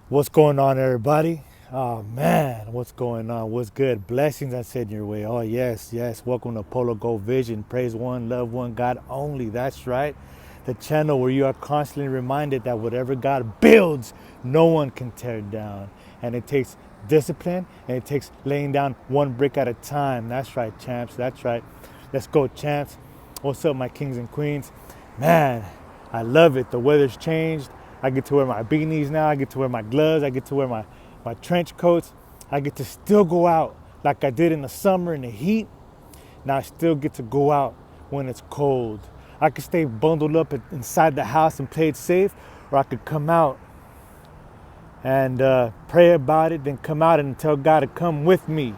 What's going on, everybody? Oh man, what's going on? What's good? Blessings I said your way. Oh yes, yes. Welcome to Polo Go Vision. Praise one, love one, God only. That's right. The channel where you are constantly reminded that whatever God builds, no one can tear down. And it takes discipline and it takes laying down one brick at a time. That's right, champs. That's right. Let's go, champs. What's up, my kings and queens? Man, I love it. The weather's changed. I get to wear my beanies now. I get to wear my gloves. I get to wear my trench coats. I get to still go out like I did in the summer in the heat. Now I still get to go out when it's cold. I could stay bundled up inside the house and play it safe, or I could come out and pray about it, then come out and tell God to come with me.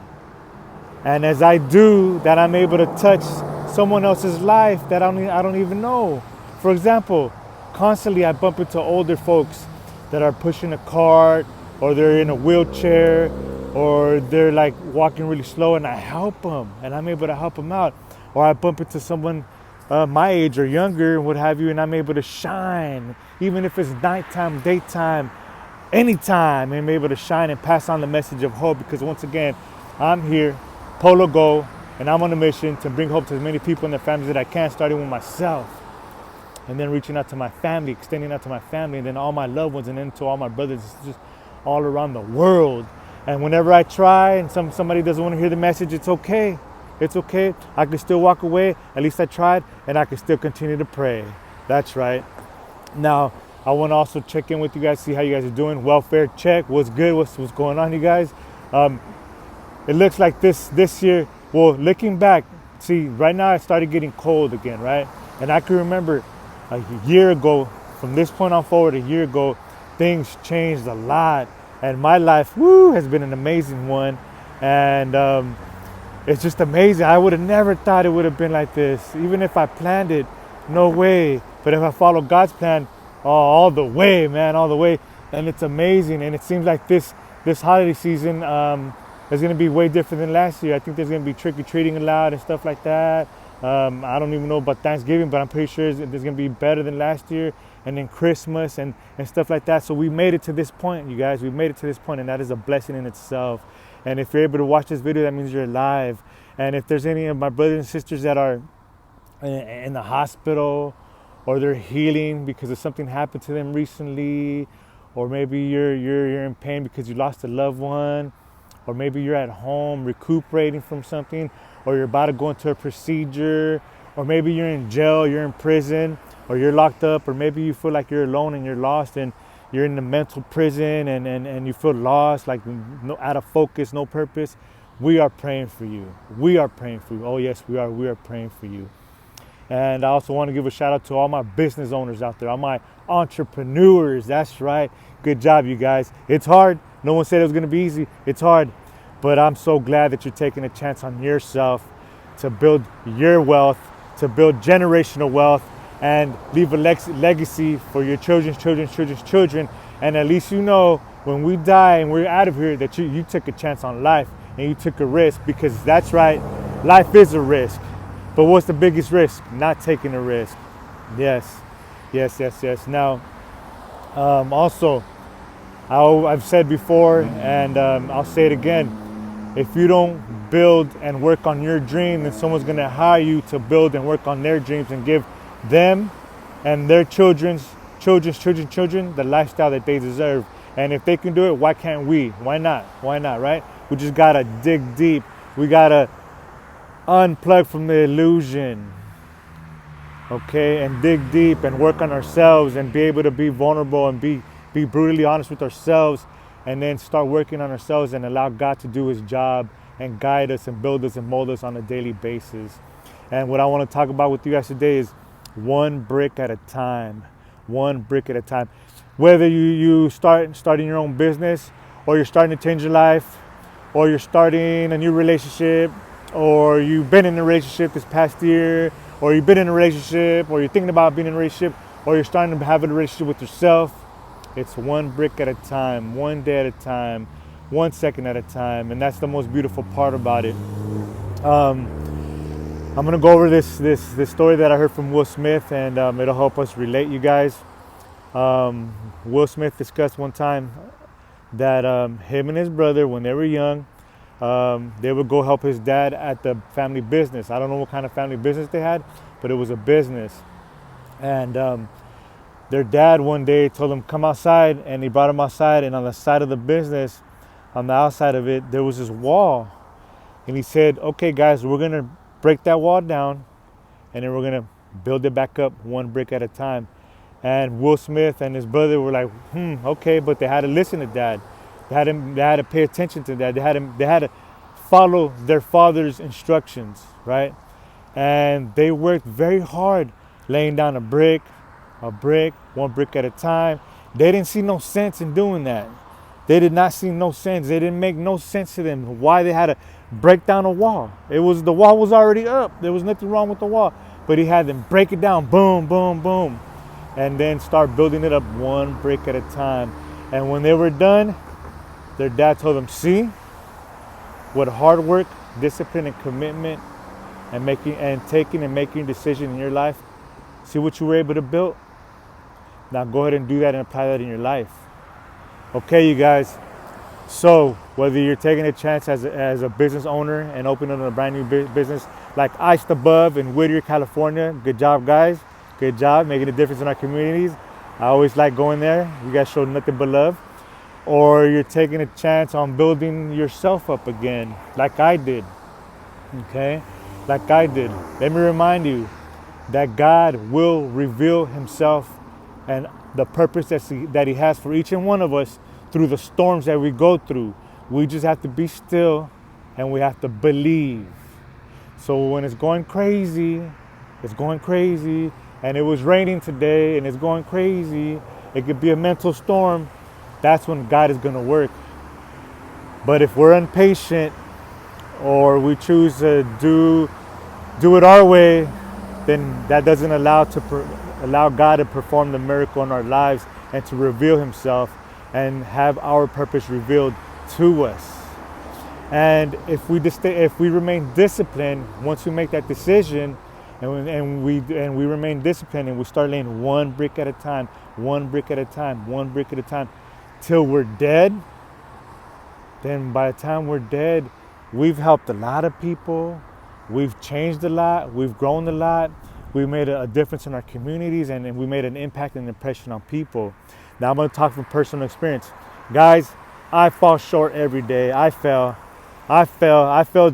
And as I do that, I'm able to touch someone else's life that I don't even know. For example, constantly I bump into older folks that are pushing a cart, or they're in a wheelchair, or they're like walking really slow, and I help them and I'm able to help them out. Or I bump into someone my age or younger and what have you, and I'm able to shine, even if it's nighttime, daytime, anytime. I'm able to shine and pass on the message of hope, because once again, I'm here, Polo Go, and I'm on a mission to bring hope to as many people and their families that I can, starting with myself, and then reaching out to my family, extending out to my family, and then all my loved ones, and then to all my brothers and sisters all around the world. And whenever I try and somebody doesn't want to hear the message, it's okay. It's okay. I can still walk away. At least I tried, and I can still continue to pray. That's right. Now, I want to also check in with you guys, see how you guys are doing. Welfare check. What's good? What's going on, you guys? It looks like this year. Well, looking back, see, right now it started getting cold again, right? And I can remember a year ago, from this point on forward, a year ago, things changed a lot, and my life, has been an amazing one. And it's just amazing. I would have never thought it would have been like this. Even if I planned it, no way. But if I follow God's plan, all the way, man, all the way. And it's amazing. And it seems like this holiday season is going to be way different than last year. I think there's going to be trick-or-treating allowed and stuff like that. I don't even know about Thanksgiving, but I'm pretty sure there's going to be better than last year. And then Christmas and stuff like that. So we made it to this point, you guys. We made it to this point, and that is a blessing in itself. And if you're able to watch this video, that means you're alive. And if there's any of my brothers and sisters that are in the hospital, or they're healing because of something happened to them recently, or maybe you're in pain because you lost a loved one, or maybe you're at home recuperating from something, or you're about to go into a procedure, or maybe you're in jail, you're in prison, or you're locked up, or maybe you feel like you're alone and you're lost, and you're in the mental prison, and you feel lost, like out of focus, no purpose. We are praying for you. We are praying for you. Oh yes, we are. We are praying for you. And I also want to give a shout out to all my business owners out there, all my entrepreneurs. That's right. Good job, you guys. It's hard. No one said it was going to be easy. It's hard. But I'm so glad that you're taking a chance on yourself to build your wealth, to build generational wealth, and leave a legacy for your children's children. And at least you know when we die and we're out of here that you took a chance on life and you took a risk, because that's right. Life is a risk. But what's the biggest risk? Not taking a risk. Yes, yes, yes, yes. Now, also, I've said before, and I'll say it again. If you don't build and work on your dream, then someone's going to hire you to build and work on their dreams and give them and their children the lifestyle that they deserve. And if they can do it, why can't we? Why not? Why not, right? We just got to dig deep. We got to unplug from the illusion, okay, and dig deep and work on ourselves and be able to be vulnerable and be brutally honest with ourselves, and then start working on ourselves and allow God to do his job and guide us and build us and mold us on a daily basis. And what I want to talk about with you guys today is one brick at a time. One brick at a time. Whether you starting your own business, or you're starting to change your life, or you're starting a new relationship, or you've been in a relationship this past year, or you've been in a relationship, or you're thinking about being in a relationship, or you're starting to have a relationship with yourself, it's one brick at a time, one day at a time, 1 second at a time. And that's the most beautiful part about it. I'm gonna go over this story that I heard from Will Smith, and it'll help us relate, you guys. Will Smith discussed one time that him and his brother, when they were young, they would go help his dad at the family business. I don't know what kind of family business they had, but it was a business. And their dad one day told them, come outside, and he brought him outside, and on the side of the business, on the outside of it, there was this wall. And he said, okay, guys, we're going to break that wall down, and then we're going to build it back up one brick at a time. And Will Smith and his brother were like, okay, but they had to listen to Dad. They had to pay attention to Dad. They had to follow their father's instructions, right? And they worked very hard, laying down a brick, one brick at a time. They didn't see no sense in doing that. They did not see no sense. They didn't make no sense to them why they had to break down a wall. The wall was already up. There was nothing wrong with the wall, but he had them break it down, boom, boom, boom, and then start building it up one brick at a time. And when they were done, their dad told them, see what hard work, discipline, and commitment and taking and making decisions in your life, see what you were able to build. Now go ahead and do that and apply that in your life. Okay, you guys. So whether you're taking a chance as a business owner and opening a brand new business like Iced Above in Whittier, California, good job, guys. Good job making a difference in our communities. I always like going there. You guys show nothing but love. Or you're taking a chance on building yourself up again, like I did. Okay? Like I did. Let me remind you that God will reveal himself and the purpose that he has for each and one of us through the storms that we go through. We just have to be still and we have to believe. So when it's going crazy, and it was raining today and it's going crazy, it could be a mental storm, that's when God is going to work. But if we're impatient or we choose to do it our way, then that doesn't allow God to perform the miracle in our lives and to reveal himself and have our purpose revealed to us. And if we remain disciplined, once we make that decision, and we remain disciplined and we start laying one brick at a time, till we're dead, then by the time we're dead, we've helped a lot of people, we've changed a lot, we've grown a lot, we made a difference in our communities, and we made an impact and impression on people. Now I'm going to talk from personal experience. Guys, I fall short every day. I failed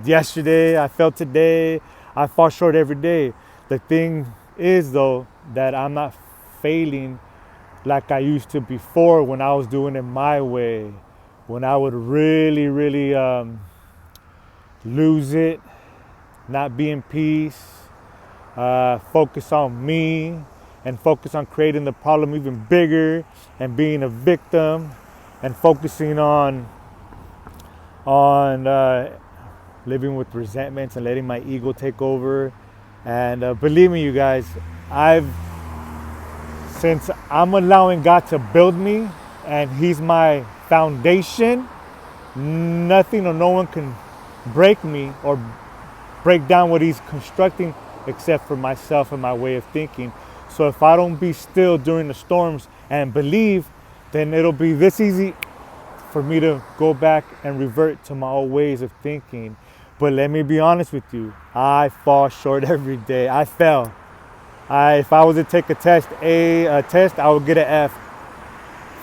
yesterday, I failed today, I fall short every day. The thing is though, that I'm not failing like I used to before when I was doing it my way. When I would really, really lose it, not be in peace, focus on me, and focus on creating the problem even bigger, and being a victim, and focusing on living with resentments and letting my ego take over. And believe me, you guys, since I'm allowing God to build me and he's my foundation, nothing or no one can break me or break down what he's constructing except for myself and my way of thinking. So if I don't be still during the storms and believe, then it'll be this easy for me to go back and revert to my old ways of thinking. But let me be honest with you, I fall short every day. I fail. If I was to take a test, I would get an F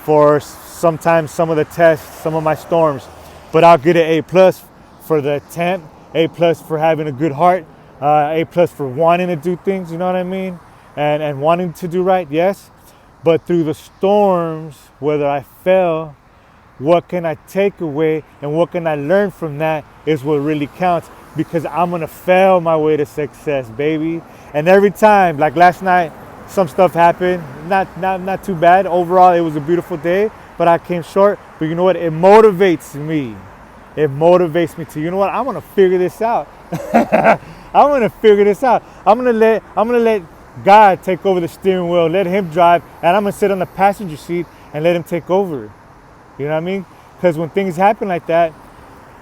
for sometimes some of the tests, some of my storms. But I'll get an A+ for the attempt, A+ for having a good heart, A+ for wanting to do things, you know what I mean? And wanting to do right, yes. But through the storms, whether I fail, what can I take away and what can I learn from that is what really counts, because I'm gonna fail my way to success, baby. And every time, like last night, some stuff happened, not too bad. Overall, it was a beautiful day, but I came short. But you know what? It motivates me. It motivates me to, you know what? I'm gonna figure this out. I'm gonna figure this out. I'm gonna let God take over the steering wheel, let him drive, and I'm gonna sit on the passenger seat and let him take over. You know what I mean? Because when things happen like that,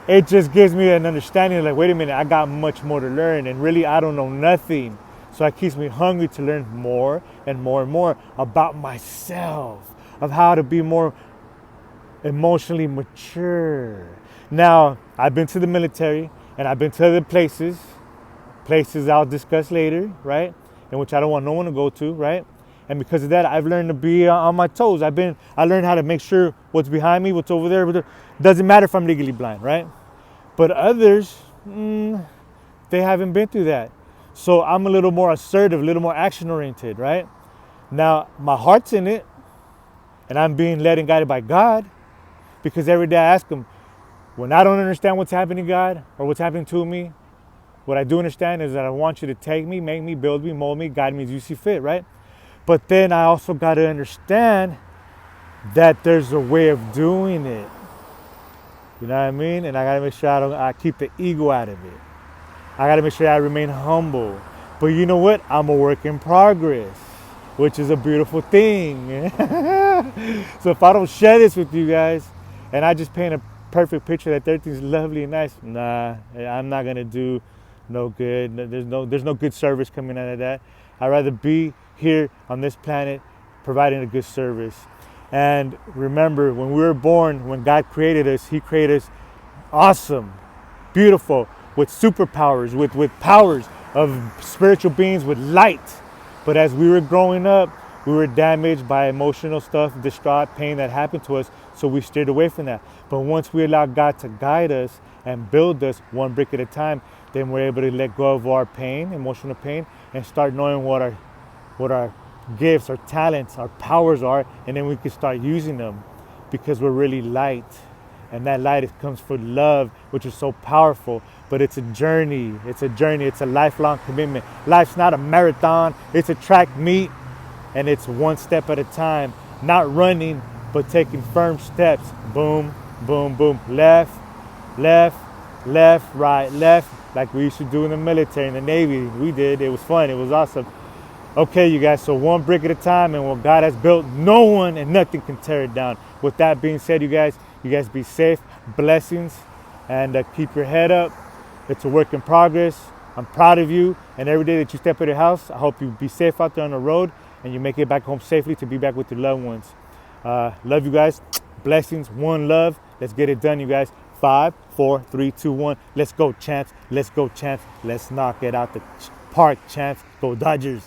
it just gives me an understanding like, wait a minute, I got much more to learn, and really I don't know nothing. So it keeps me hungry to learn more and more and more about myself, of how to be more emotionally mature. Now, I've been to the military and I've been to other places I'll discuss later, right? In which I don't want no one to go to, right? And because of that, I've learned to be on my toes. I learned how to make sure what's behind me, what's over there. Doesn't matter if I'm legally blind, right? But others, they haven't been through that. So I'm a little more assertive, a little more action oriented, right? Now, my heart's in it, and I'm being led and guided by God, because every day I ask Him, when I don't understand what's happening, God, or what's happening to me, what I do understand is that I want you to take me, make me, build me, mold me, guide me as you see fit, right? But then I also got to understand that there's a way of doing it. You know what I mean? And I got to make sure I keep the ego out of it. I got to make sure I remain humble. But you know what? I'm a work in progress, which is a beautiful thing. So if I don't share this with you guys and I just paint a perfect picture that everything's lovely and nice, nah, I'm not going to do no good. There's no good service coming out of that. I'd rather be here on this planet providing a good service. And remember, when we were born, when God created us, He created us awesome, beautiful, with superpowers, with powers of spiritual beings, with light. But as we were growing up, we were damaged by emotional stuff, distraught, pain that happened to us, so we steered away from that. But once we allowed God to guide us and build us one brick at a time, then we're able to let go of our pain, emotional pain, and start knowing what our gifts, our talents, our powers are, and then we can start using them because we're really light. And that light comes from love, which is so powerful. But it's a journey. It's a lifelong commitment. Life's not a marathon. It's a track meet, and it's one step at a time. Not running, but taking firm steps. Boom, boom, boom. Left, left, left, right, left. Like we used to do in the military, in the Navy. We did. It was fun. It was awesome. Okay, you guys, so one brick at a time, and what God has built, no one and nothing can tear it down. With that being said, you guys be safe, blessings, and keep your head up. It's a work in progress. I'm proud of you, and every day that you step out of your house, I hope you be safe out there on the road, and you make it back home safely to be back with your loved ones. Love you guys. Blessings, one love. Let's get it done, you guys. 5, 4, 3, 2, 1. Let's go, champs. Let's go, champs. Let's knock it out the park, champs. Go Dodgers.